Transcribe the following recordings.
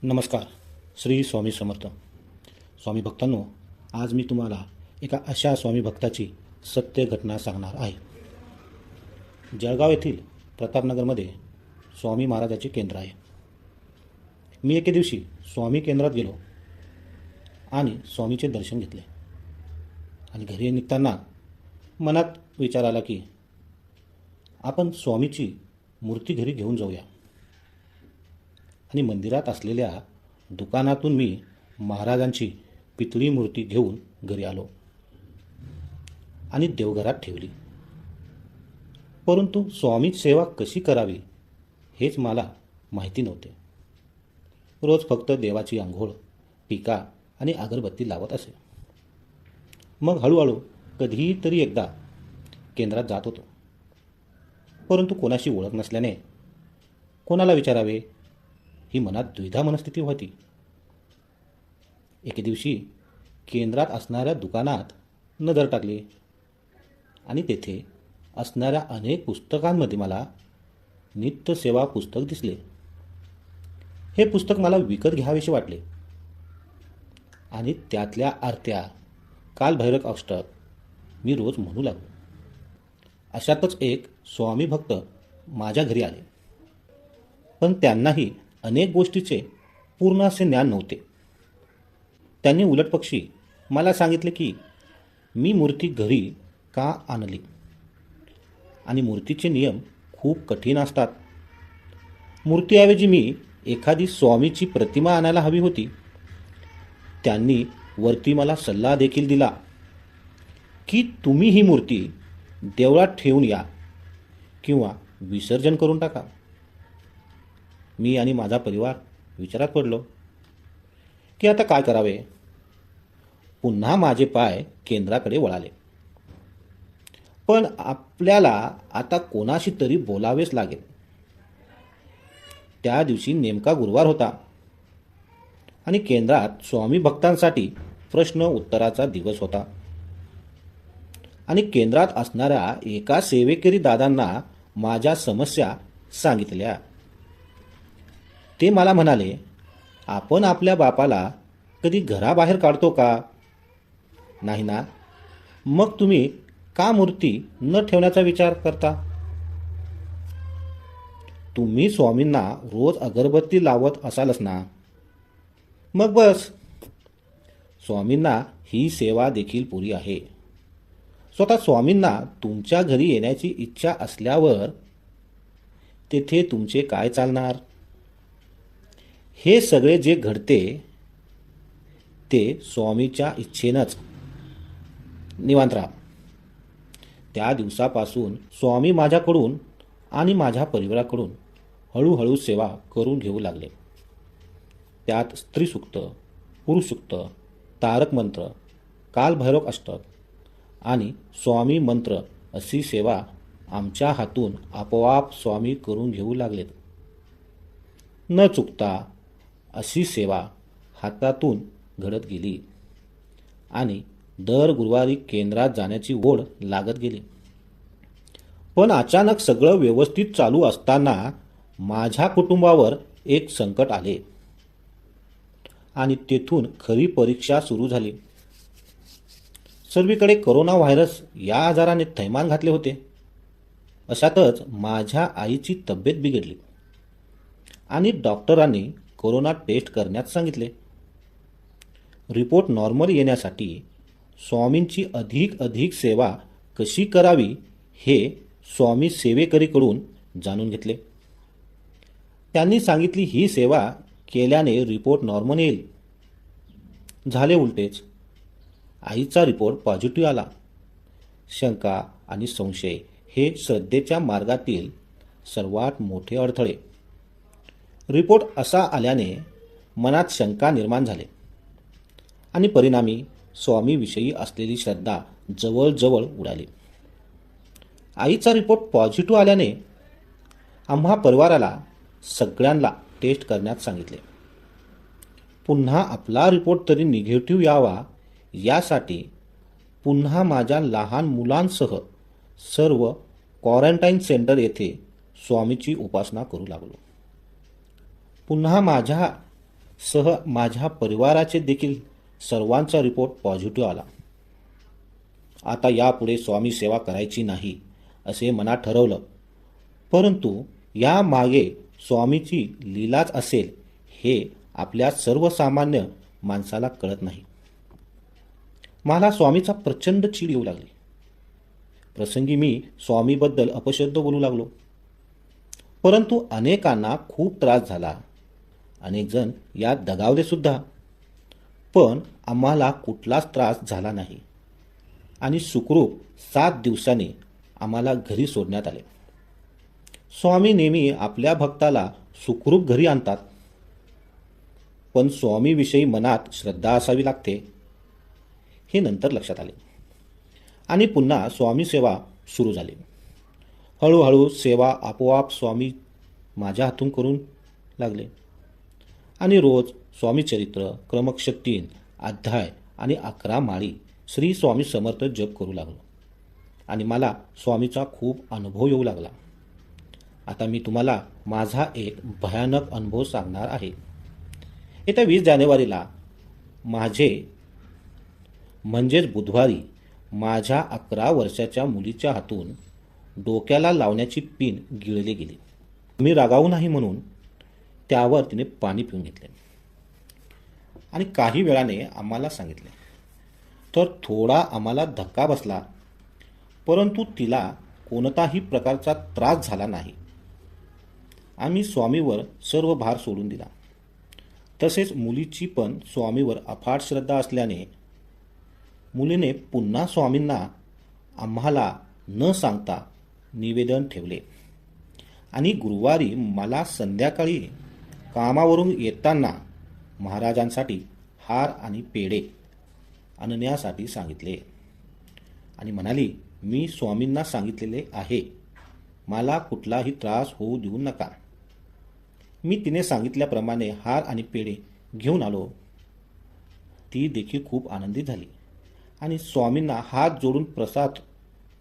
नमस्कार. श्री स्वामी समर्थ. स्वामी भक्तांनो, आज मी तुम्हाला एका अशा स्वामी भक्ताची सत्य घटना सांगणार आहे. जळगाव येथील प्रतापनगरमध्ये स्वामी महाराजाचे केंद्र आहे. मी एके दिवशी स्वामी केंद्रात गेलो आणि स्वामीचे दर्शन घेतले आणि घरी निघताना मनात विचार आला की आपण स्वामीची मूर्ती घरी घेऊन जाऊया. आणि मंदिरात असलेल्या दुकानातून मी महाराजांची पितळी मूर्ती घेऊन घरी आलो आणि देवघरात ठेवली. परंतु स्वामी सेवा कशी करावी हेच मला माहिती नव्हते. रोज फक्त देवाची आंघोळ, टीका आणि अगरबत्ती लावत असे. मग हळूहळू कधीतरी एकदा केंद्रात जात होतो. परंतु कोणाशी ओळख नसल्याने कोणाला विचारावे ही मनात द्विधा मनस्थिती होती. एके दिवशी केंद्रात असणाऱ्या दुकानात नजर टाकली आणि तेथे असणाऱ्या अनेक पुस्तकांमध्ये मला नित्यसेवा पुस्तक दिसले. हे पुस्तक मला विकत घ्यावेसे वाटले आणि त्यातल्या आरत्या कालभैरव अष्टक मी रोज म्हणू लागलो. अशातच एक स्वामी भक्त माझ्या घरी आले, पण त्यांनाही अनेक गोष्टीचे पूर्ण असे ज्ञान नव्हते. त्यांनी उलटपक्षी मला सांगितले की मी मूर्ती घरी का आणली आणि मूर्तीचे नियम खूप कठीण असतात. मूर्तीऐवजी मी एखादी स्वामीची प्रतिमा आणायला हवी होती. त्यांनी वरती मला सल्ला देखील दिला की तुम्ही ही मूर्ती देवळात ठेवून या किंवा विसर्जन करून टाका. मी आणि माझा परिवार विचारात पडलो की आता काय करावे. पुन्हा माझे पाय केंद्राकडे वळाले. पण आपल्याला आता कोणाशी तरी बोलावेच लागेल. त्या दिवशी नेमका गुरुवार होता आणि केंद्रात स्वामी भक्तांसाठी प्रश्न उत्तराचा दिवस होता. आणि केंद्रात असणाऱ्या एका सेवेकरी दादांना माझ्या समस्या सांगितल्या. ते मला म्हणाले, आपण आपल्या बापाला कधी घराबाहेर काढतो का? नाही ना. मग तुम्ही का मूर्ती न ठेवण्याचा विचार करता? तुम्ही स्वामींना रोज अगरबत्ती लावत असालच ना. मग बस. स्वामींना ही सेवा देखील पुरी आहे. स्वतः स्वामींना तुमच्या घरी येण्याची इच्छा असल्यावर तेथे तुमचे काय चालणार? हे सगळे जे घडते ते स्वामीच्या इच्छेनंच. निवांत राहा. त्या दिवसापासून स्वामी माझ्याकडून आणि माझ्या परिवाराकडून हळूहळू सेवा करून घेऊ लागले. त्यात स्त्रीसूक्त, पुरुषसूक्त, तारक मंत्र, कालभैरव अष्टक आणि स्वामी मंत्र अशी सेवा आमच्या हातून आपोआप स्वामी करून घेऊ लागलेत. न चुकता अशी सेवा हातातून घडत गेली आणि दर गुरुवारी केंद्रात जाण्याची ओढ लागत गेली. पण अचानक सगळं व्यवस्थित चालू असताना माझ्या कुटुंबावर एक संकट आले आणि तेथून खरी परीक्षा सुरू झाली. सर्वीकडे कोरोना व्हायरस या आजाराने थैमान घातले होते. अशातच माझ्या आईची तब्येत बिघडली आणि डॉक्टरांनी कोरोना टेस्ट करण्यास सांगितले. रिपोर्ट नॉर्मल येण्यासाठी स्वामींची अधिक सेवा कशी करावी हे स्वामी सेवेकरीकडून जाणून घेतले. त्यांनी सांगितली ही सेवा केल्याने रिपोर्ट नॉर्मल येईल. झाले उलटेच. आईचा रिपोर्ट पॉझिटिव्ह आला. शंका आणि संशय हे श्रद्धेच्या मार्गातील सर्वात मोठे अडथळे. रिपोर्ट असा आल्याने मनात शंका निर्माण झाली आणि परिणामी स्वामीविषयी असलेली श्रद्धा जवळजवळ उडाली. आईचा रिपोर्ट पॉझिटिव्ह आल्याने आम्हा परिवाराला सगळ्यांना टेस्ट करण्यास सांगितले. पुन्हा आपला रिपोर्ट तरी निगेटिव्ह यावा यासाठी पुन्हा माझ्या लहान मुलांसह सर्व क्वारंटाईन सेंटर येथे स्वामीची उपासना करू लागलो. पुन्हा माझ्या सह माझ्या परिवाराचे देखील सर्वांचा रिपोर्ट पॉझिटिव्ह आला. आता यापुढे स्वामी सेवा करायची नाही असे मनात ठरवलं. परंतु या मागे स्वामीची लीलाच असेल हे आपल्या सर्वसामान्य माणसाला कळत नाही. मला स्वामीचा प्रचंड चीड येऊ लागली. प्रसंगी मी स्वामीबद्दल अपशब्द बोलू लागलो. परंतु अनेकांना खूप त्रास झाला. अनेक जण यात दगावले सुद्धा. पण आम्हाला कुठलाच त्रास झाला नाही आणि सुखरूप 7 दिवसांनी आम्हाला घरी सोडण्यात आले. स्वामी नेहमी आपल्या भक्ताला सुखरूप घरी आणतात. पण स्वामीविषयी मनात श्रद्धा असावी लागते हे नंतर लक्षात आले आणि पुन्हा स्वामी सेवा सुरू झाली. हळूहळू सेवा आपोआप स्वामी माझ्या हातून करून लागले आणि रोज स्वामीचरित्र क्रमक 3 अध्याय आणि 11 माळी श्री स्वामी समर्थ जप करू लागलो आणि मला स्वामीचा खूप अनुभव येऊ लागला. आता मी तुम्हाला माझा एक भयानक अनुभव सांगणार आहे. येत्या 20 जानेवारीला म्हणजेच बुधवारी माझ्या 11 वर्षाच्या मुलीच्या हातून डोक्याला लावण्याची पिन गिळली गेली. मी रागावू नाही म्हणून त्यावर तिने पाणी पिऊन घेतले आणि काही वेळाने आम्हाला सांगितले. तर थोडा आम्हाला धक्का बसला, परंतु तिला कोणताही प्रकारचा त्रास झाला नाही. आम्ही स्वामीवर सर्व भार सोडून दिला. तसेच मुलीची पण स्वामीवर अफाट श्रद्धा असल्याने मुलीने पुन्हा स्वामींना आम्हाला न सांगता निवेदन ठेवले आणि गुरुवारी मला संध्याकाळी कामावरून येताना महाराजांसाठी हार आणि पेढे आणण्यासाठी सांगितले आणि म्हणाली, मी स्वामींना सांगितलेले आहे, मला कुठलाही त्रास होऊ देऊ नका. मी तिने सांगितल्याप्रमाणे हार आणि पेढे घेऊन आलो. ती देखील खूप आनंदित झाली आणि स्वामींना हात जोडून प्रसाद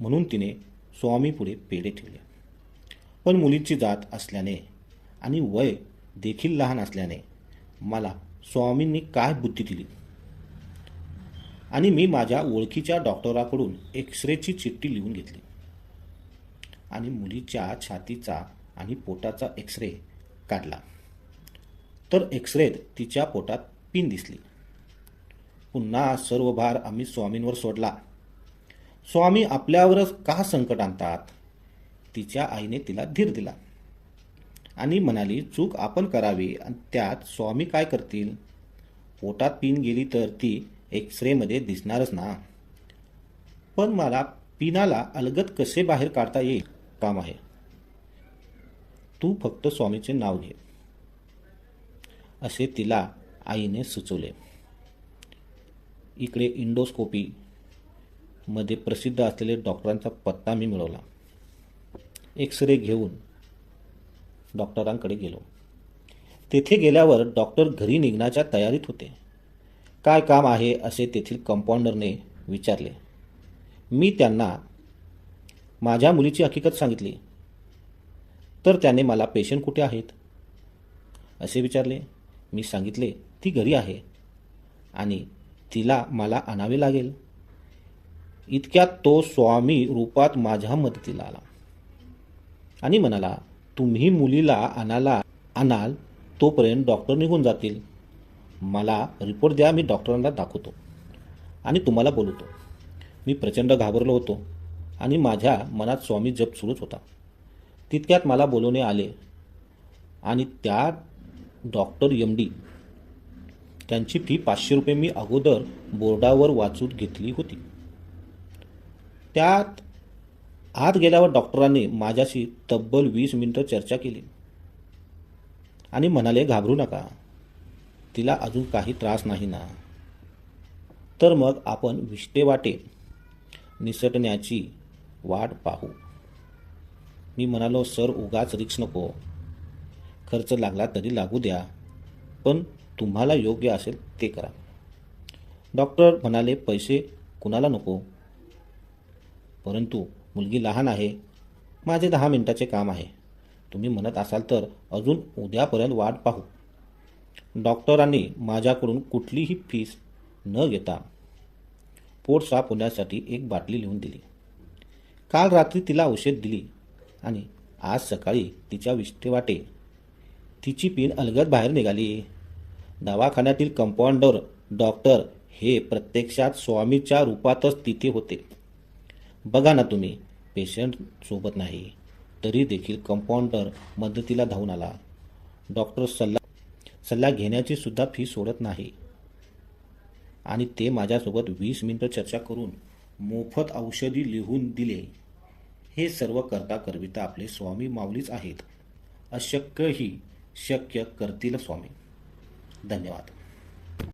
म्हणून तिने स्वामीपुढे पेढे ठेवले. पण मुलीची जात असल्याने आणि वय देखील लहान असल्याने मला स्वामींनी काय बुद्धी दिली आणि मी माझ्या ओळखीच्या डॉक्टराकडून एक्सरेची चिठ्ठी लिहून घेतली आणि मुलीच्या छातीचा आणि पोटाचा एक्सरे काढला. तर एक्सरेत तिच्या पोटात पिन दिसली. पुन्हा सर्व भार आम्ही स्वामींवर सोडला. स्वामी आपल्यावरच का संकट आणतात? तिच्या आईने तिला धीर दिला आणि म्हणाली, चूक आपण करावी आणि त्यात स्वामी काय करतील? पोटात पिन गेली तर ती एक्सरेमध्ये दिसणारच ना. पण मला पिनाला अलगद कसे बाहेर काढता येईल काम आहे. तू फक्त स्वामीचे नाव घे असे तिला आईने सुचवले. इकडे इंडोस्कोपी मध्ये प्रसिद्ध असलेले डॉक्टरांचा पत्ता मी मिळवला. एक्सरे घेऊन डॉक्टरांकडे गेलो. तेथे गेल्यावर डॉक्टर घरी निघण्याच्या तयारीत होते. काय काम आहे असे तेथील कंपाऊंडरने विचारले. मी त्यांना माझ्या मुलीची हकीकत सांगितली. तर त्याने मला पेशंट कुठे आहेत असे विचारले. मी सांगितले, ती घरी आहे आणि तिला मला आणावे लागेल. इतक्यात तो स्वामी रूपात माझ्या मदतीला आला आणि म्हणाला, तुम्ही मुलीला आणाल तोपर्यंत डॉक्टर निघून जातील. मला रिपोर्ट द्या, मी डॉक्टरांना दाखवतो आणि तुम्हाला बोलवतो. मी प्रचंड घाबरलो होतो आणि माझ्या मनात स्वामी जप सुरूच होता. तितक्यात मला बोलवणे आले आणि त्या डॉक्टर MD त्यांची फी 500 रुपये मी अगोदर बोर्डावर वाचून घेतली होती. त्यात आत गेल्यावर डॉक्टरांनी माझ्याशी तब्बल 20 मिनिटं चर्चा केली आणि म्हणाले, घाबरू नका, तिला अजून काही त्रास नाही ना. तर मग आपण विष्टेवाटे निसटण्याची वाट पाहू. मी म्हणालो, सर उगाच रिक्स नको, खर्च लागला तरी लागू द्या, पण तुम्हाला योग्य असेल ते करा. डॉक्टर म्हणाले, पैसे कुणाला नको, परंतु मुलगी लहान आहे, माझे 10 मिनिटाचे काम आहे. तुम्ही म्हणत असाल तर अजून उद्यापर्यंत वाट पाहू. डॉक्टरांनी माझ्याकडून कुठलीही फीस न घेता पोट साफ होण्यासाठी एक बाटली लिहून दिली. काल रात्री तिला औषध दिली आणि आज सकाळी तिच्या विष्ठेवाटे तिची पिन अलगद बाहेर निघाली. दवाखान्यातील कंपाऊंडर डॉक्टर हे प्रत्यक्षात स्वामीच्या रूपातच तिथे होते. बघा ना तुम्ही, पेशंट सोबत नाही तरी देखील कंपाऊंडर मदतीला धावून आला. डॉक्टर सल्ला घेण्याची सुद्धा फी सोडत नाही आणि ते माझ्यासोबत 20 मिनिटं चर्चा करून मोफत औषधी लिहून दिले. हे सर्व करता करविता आपले स्वामी माऊलीच आहेत. अशक्यही शक्य करतील स्वामी. धन्यवाद.